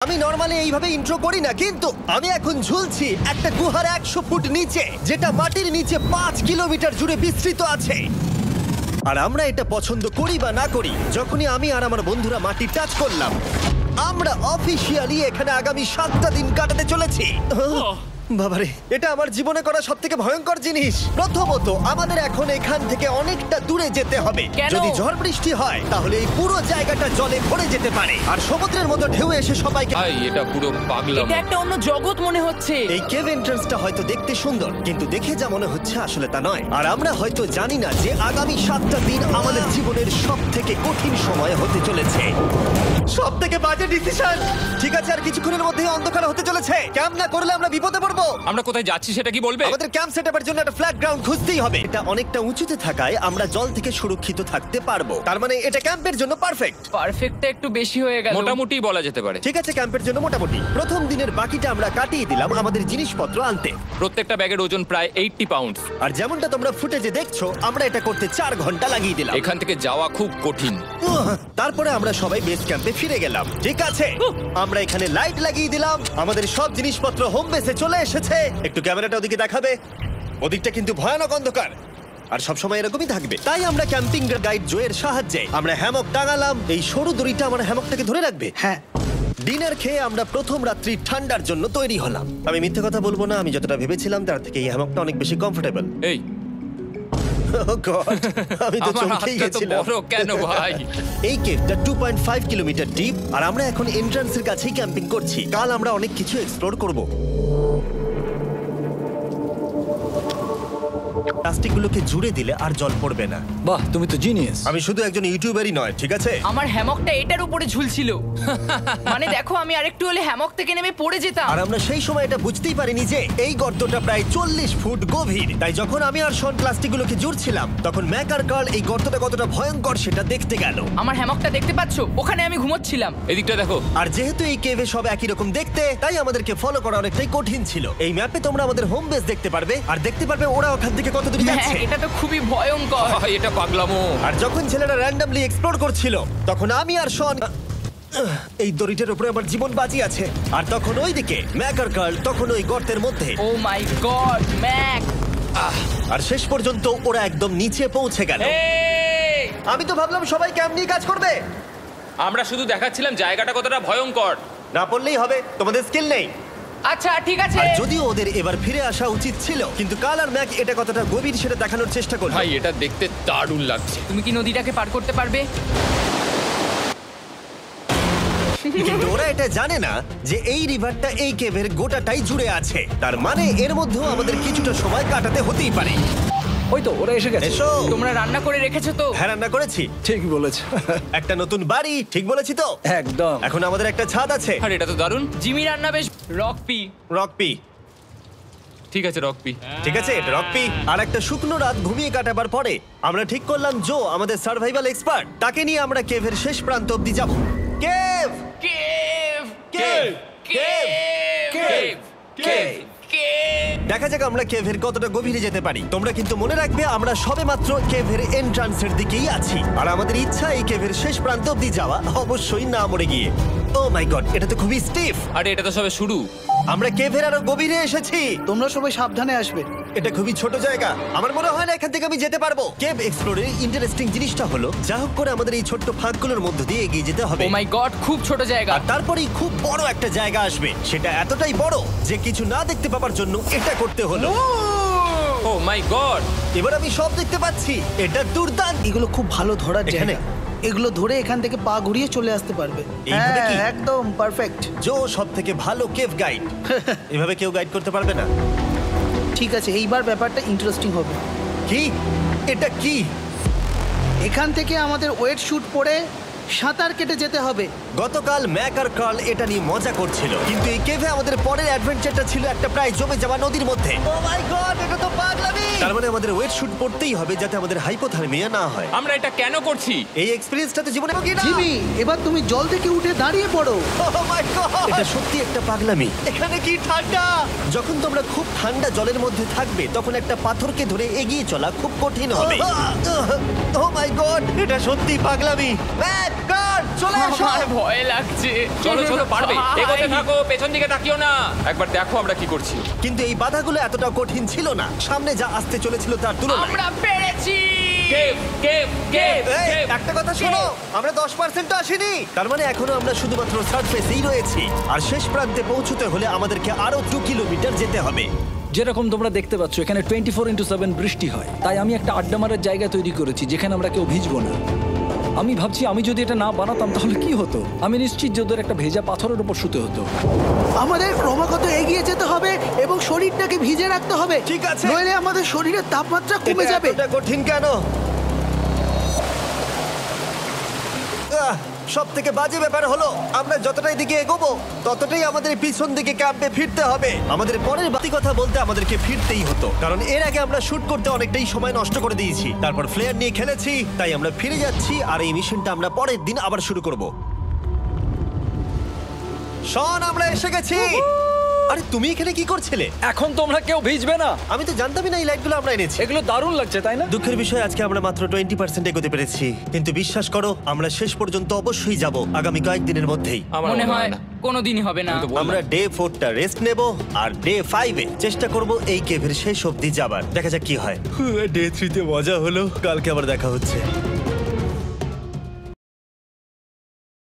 আমি নরমালি এইভাবে ইন্ট্রো করি না, কিন্তু আমি এখন ঝুলছি একটা গুহার 100 ফুট নিচে, যেটা মাটির নিচে 5 কিলোমিটার জুড়ে বিস্তৃত আছে। আর আমরা এটা পছন্দ করি বা না করি, যখনই আমি আর আমার বন্ধুরা মাটি টাচ করলাম, আমরা অফিসিয়ালি এখানে আগামী 7টা দিন কাটাতে চলেছি। বাবারে, এটা আমার জীবনে করা সবথেকে ভয়ঙ্কর জিনিস। প্রথমত, আমাদের এখন এখান থেকে অনেকটা দূরে যেতে হবে। কেন? যদি ঝড় বৃষ্টি হয় তাহলে এই পুরো জায়গাটা জলে ভরে যেতে পারে, আর সমুদ্রের মতো ঢেউ এসে সবাইকে। ভাই এটা পুরো পাগলাম। এটা একটা অন্য জগৎ মনে হচ্ছে। এই কেভ এন্ট্রান্সটা হয়তো দেখতে সুন্দর, কিন্তু দেখে যা মনে হচ্ছে আসলে তা নয়। আর আমরা হয়তো জানি না যে আগামী 7টা দিন আমাদের জীবনের সব থেকে কঠিন সময় হতে চলেছে। সব থেকে বাজে ডিসিশন। ঠিক আছে, আর কিছুক্ষণের মধ্যেই অন্ধকার হতে চলেছে। ক্যাম্প না করলে আমরা বিপদে পড়বো। আমরা কোথায় যাচ্ছি সেটা কি বলবে? আমাদের ক্যাম্প সেটআপের জন্য একটা ফ্ল্যাট গ্রাউন্ড খুঁজতেই হবে। এটা অনেকটা উঁচুতে থাকায় আমরা জল থেকে সুরক্ষিত থাকতে পারবো। তার মানে এটা ক্যাম্পের জন্য পারফেক্ট। পারফেক্টটা একটু বেশি হয়ে গেল। মোটামুটি বলা যেতে পারে। ঠিক আছে, ক্যাম্পের জন্য মোটামুটি। প্রথম দিনের বাকিটা আমরা কাটিয়ে দিলাম আমাদের জিনিসপত্র আনতে। প্রত্যেকটা ব্যাগের ওজন প্রায় 80 পাউন্ডস। আর যেমনটা তোমরা ফুটেজে দেখছো, আমরা এটা করতে 4 ঘন্টা লাগিয়ে দিলাম। এখান থেকে যাওয়া খুব কঠিন। তারপরে আমরা সবাই বেস ক্যাম্পে ফিরে গেলাম। ঠিক আছে, আমরা এখানে লাইট লাগিয়ে দিলাম। আমাদের সব জিনিসপত্র হোম বেসে চলে এসেছে। একটু ক্যামেরাটা ওদিকে দেখাবে? ওদিকটা কিন্তু ভয়ানক অন্ধকার, আর সবসময় এরকমই থাকবে। তাই আমরা ক্যাম্পিং গাইড জোয়ের সাহায্যে আমরা হ্যামক টাঙালাম। এই সরু দড়িটা আমার হ্যামকটাকে ধরে রাখবে। হ্যাঁ, ডিনার খেয়ে আমরা প্রথম রাত্রি ঠান্ডার জন্য তৈরি হলাম। আমি মিথ্যে কথা বলবো না, আমি যতটা ভেবেছিলাম তার থেকে এই হ্যামকটা অনেক বেশি কমফোর্টেবল। এই আমি তো আমার চমকেই হাতটা তো গেছিলাম। বড় কেন ভাই? এই কেভটা 2.5 কিলোমিটার ডিপ, আর আমরা এখন এন্ট্রান্সের কাছেই ক্যাম্পিং করছি। কাল আমরা অনেক কিছু এক্সপ্লোর করব। প্লাস্টিকগুলোকে জুড়ে দিলে আর জল পড়বে না। বাহ, তুমি তো জিনিয়াস। আমি শুধু একজন ইউটিউবারই নয়, ঠিক আছে? আমার হ্যামকটা এটার উপরে ঝুলছিল। মানে দেখো, আমি আরেকটু হলে হ্যামক থেকে নেমে পড়ে যেতাম। আর আমরা সেই সময় এটা বুঝতেই পারিনি যে এই গর্তটা প্রায় 40 ফুট গভীর। তাই যখন আমি আর শন প্লাস্টিকগুলোকে জুড়ছিলাম, তখন ম্যাক আর কার্ল এই গর্তটা কতটা ভয়ঙ্কর সেটা দেখতে গেল। আমার হ্যামকটা দেখতে পাচ্ছো? ওখানে আমি ঘুমোচ্ছিলাম। এদিকটা দেখো। আর যেহেতু এই কেভে সব একই রকম দেখতে, তাই আমাদেরকে ফলো করা অনেকটাই কঠিন ছিল। এই ম্যাপে তোমরা আমাদের হোম বেস দেখতে পারবে, আর দেখতে পারবে ওরা ওখান থেকে কত দূর হ্যাঁ, যাচ্ছে। এটা তো খুবই ভয়ঙ্কর। ভাই এটা পাগলামো। আর যখন ছেলেরা র্যান্ডমলি এক্সপ্লোর করছিল, তখন আমি আর শন এই দড়িটার উপরে আমার জীবন বাজি আছে। আর তখন ওইদিকে ম্যাক আর কার্ল তখন ওই গর্তের মধ্যে। ও মাই গড, ম্যাক! আর শেষ পর্যন্ত ওরা একদম নিচে পৌঁছে গেল। এই! আমি তো ভাবলাম সবাই ক্যাম্প নিয়ে কাজ করবে। আমরা শুধু দেখাচ্ছিলাম জায়গাটা কতটা ভয়ঙ্কর। না পড়লেই হবে, তোমাদের স্কিল নেই। আচ্ছা ঠিক আছে। আর যদিও ওদের এবার ফিরে আসা উচিত ছিল, কিন্তু কাল আর ম্যাক এটা কতটা গভীর সেটা দেখানোর চেষ্টা করলো। ভাই এটা দেখতে দারুণ লাগছে। তুমি কি নদীটাকে পার করতে পারবে? কিন্তু ওরা এটা জানে না যে এই রিভারটা এই কেভের গোটাটাই জুড়ে আছে। তার মানে এর মধ্যেও আমাদের কিছুটা সময় কাটাতে হতেই পারে। ওই তো ওরা এসে গেছে। এসো। তোমরা রান্না করে রেখেছো তো? হ্যাঁ, রান্না করেছি। ঠিক বলেছ। একটা নতুন বাড়ি, ঠিক বলেছি তো? একদম। এখন আমাদের একটা ছাদ আছে। আর এটা তো দারুণ। জিমি রান্না বেশ রকপি। রকপি, ঠিক আছে রকপি। ঠিক আছে, এটা রকপি। আর একটা শুকনো রাত ঘুমিয়ে কাটাবার পরে আমরা ঠিক করলাম জো আমাদের সার্ভাইভাল এক্সপার্ট, তাকে নিয়ে আমরা কেভের শেষ প্রান্ত অব্দি যাব। Cave, cave! Cave, cave! Cave, cave. দেখা যাক আমরা কেভের কতটা গভীরে যেতে পারি। তোমরা কিন্তু মনে রাখবে আমরা সবেমাত্র কেভের এন্ট্রান্সের দিকেই আছি, আর আমাদের ইচ্ছা এই কেভের শেষ প্রান্ত অব্দি যাওয়া, অবশ্যই না মরে গিয়ে। ও মাই গড, এটা তো খুবই স্টিফ। আরে এটা তো সবে শুরু। আমরা কেভের আরো গভীরে এসেছি। তোমরা সবাই সাবধানে আসবে। এটা খুবই ছোট জায়গা, আমার মনে হয় না এখান থেকে আমি যেতে পারবো। কেভ এক্সপ্লোরের ইন্টারেস্টিং জিনিসটা হলো, যা হোক করে আমাদের এই ছোট্ট ফাঁকগুলোর মধ্য দিয়ে এগিয়ে যেতে হবে। ও মাই গড, খুব ছোট জায়গা। আর তারপরেই খুব বড় একটা জায়গা আসবে, সেটা এতটাই বড় যে কিছু না দেখতে পাওয়ার জন্য এটা করতে হলো। ও মাই গড। এবার আমি সব দেখতে পাচ্ছি, এটা দুর্দান্ত। এগুলো খুব ভালো ধরার এখানে? জায়গা। এগুলো ধরে এখান থেকে পা ঘুরিয়ে চলে আসতে পারবে। এইভাবে কি? একদম পারফেক্ট। জো সব থেকে ভালো কেভ গাইড। এভাবে কেউ গাইড করতে পারবে না। ঠিক আছে, এইবার ব্যাপারটা ইন্টারেস্টিং হবে। কি? এটা কি? এখান থেকে আমাদের ওয়েট শুট পরে সাঁতার কেটে যেতে হবে। গতকাল ম্যাক আর কার্ল এটা নিয়ে মজা করছিল, কিন্তু এই কেভে আমাদের পরের অ্যাডভেঞ্চারটা ছিল একটা প্রায় জমে যাওয়া নদীর মধ্যে। ও মাই গড, এটা তো পাগলামি! তার মানে আমাদের ওয়েট শুট পড়তেই হবে যাতে আমাদের হাইপোথার্মিয়া না হয়। আমরা এটা কেন করছি? এই এক্সপেরিয়েন্সটা তো জীবনে কি না। জিমি, এবার তুমি জল থেকে উঠে দাঁড়িয়ে পড়ো। Oh my God! এটা সত্যি একটা পাগলামি। এখানে কি ঠান্ডা! যখন তোমরা খুব ঠান্ডা জলের মধ্যে থাকবে, তখন একটা পাথরকে ধরে এগিয়ে চলা খুব কঠিন হবে। Oh my God! এটা সত্যি পাগলামি। ম্যাক, গার্ড চলে এসো। আমার ভয় লাগছে। চলো চলো পারবে, ভাই। এগোতে থাকো, পেছন দিকে তাকিও না। একবার দেখো আমরা কি করছি। কিন্তু এই বাধাগুলো এতটা কঠিন ছিল না সামনে যা আসতে চলেছিল তার তুলনায়। আমরা পেরেছি। কেভ কেভ কেভ এই, কেভ। একটা কথা শোনো, আমরা 10% আসিনি। তার মানে এখনো আমরা শুধুমাত্র সার্ফেসেই রয়েছি, আর শেষ প্রান্তে পৌঁছতে হলে আমাদেরকে আরো 2 কিলোমিটার যেতে হবে। যেরকম তোমরা দেখতে পাচ্ছ এখানে 24x7 বৃষ্টি হয়, তাই আমি একটা আড্ডা মারার জায়গা তৈরি করেছি যেখানে আমরা কেউ ভিজবো না। আমি ভাবছি আমি যদি এটা না বানাতাম তাহলে কি হতো। আমি নিশ্চিত যে ওদের একটা ভেজা পাথরের উপর শুতে হতো। আমাদের ক্রমাগত এগিয়ে যেতে হবে এবং শরীরটাকে ভিজে রাখতে হবে। ঠিক আছে। নইলে আমাদের শরীরের তাপমাত্রা কমে এটা যাবে। এতটা কঠিন কেন? সব থেকে বাজে ব্যাপার হলো আমরা যতটাই দিকে এগোবো ততটাই আমাদের পিছন দিকে ক্যাম্পে ফিরতে হবে। আমাদের পরের বাতি কথা বলতে আমাদেরকে ফিরতেই হতো, কারণ এর আগে আমরা শুট করতে অনেকটাই সময় নষ্ট করে দিয়েছি। তারপর ফ্লেয়ার নিয়ে খেলেছি, তাই আমরা ফিরে যাচ্ছি আর এই মিশনটা আমরা পরের দিন আবার শুরু করব। শন, আমরা এসে গেছি। আরে তুমি এখানে কি করছিলে? এখন তোমরা কেউ ভিজবে না। আমি তো জানতামই না এই লাইটগুলো আমরা এনেছি। এগুলো দারুণ লাগছে তাই না? দুঃখের বিষয় আজকে আমরা মাত্র 20% এগোতে পেরেছি, কিন্তু বিশ্বাস করো আমরা শেষ পর্যন্ত অবশ্যই যাব আগামী কয়েকদিনের মধ্যেই। আমার মনে হয় কোনোদিনই হবে না। আমি তো বললাম। আমরা ডে 4টা রেস্ট নেব আর ডে 5-এ চেষ্টা করব এই কেভের শেষ অবধি যাবার। দেখা যাক কি হয়। ডে 3-তে মজা হলো, কালকে আবার দেখা হচ্ছে।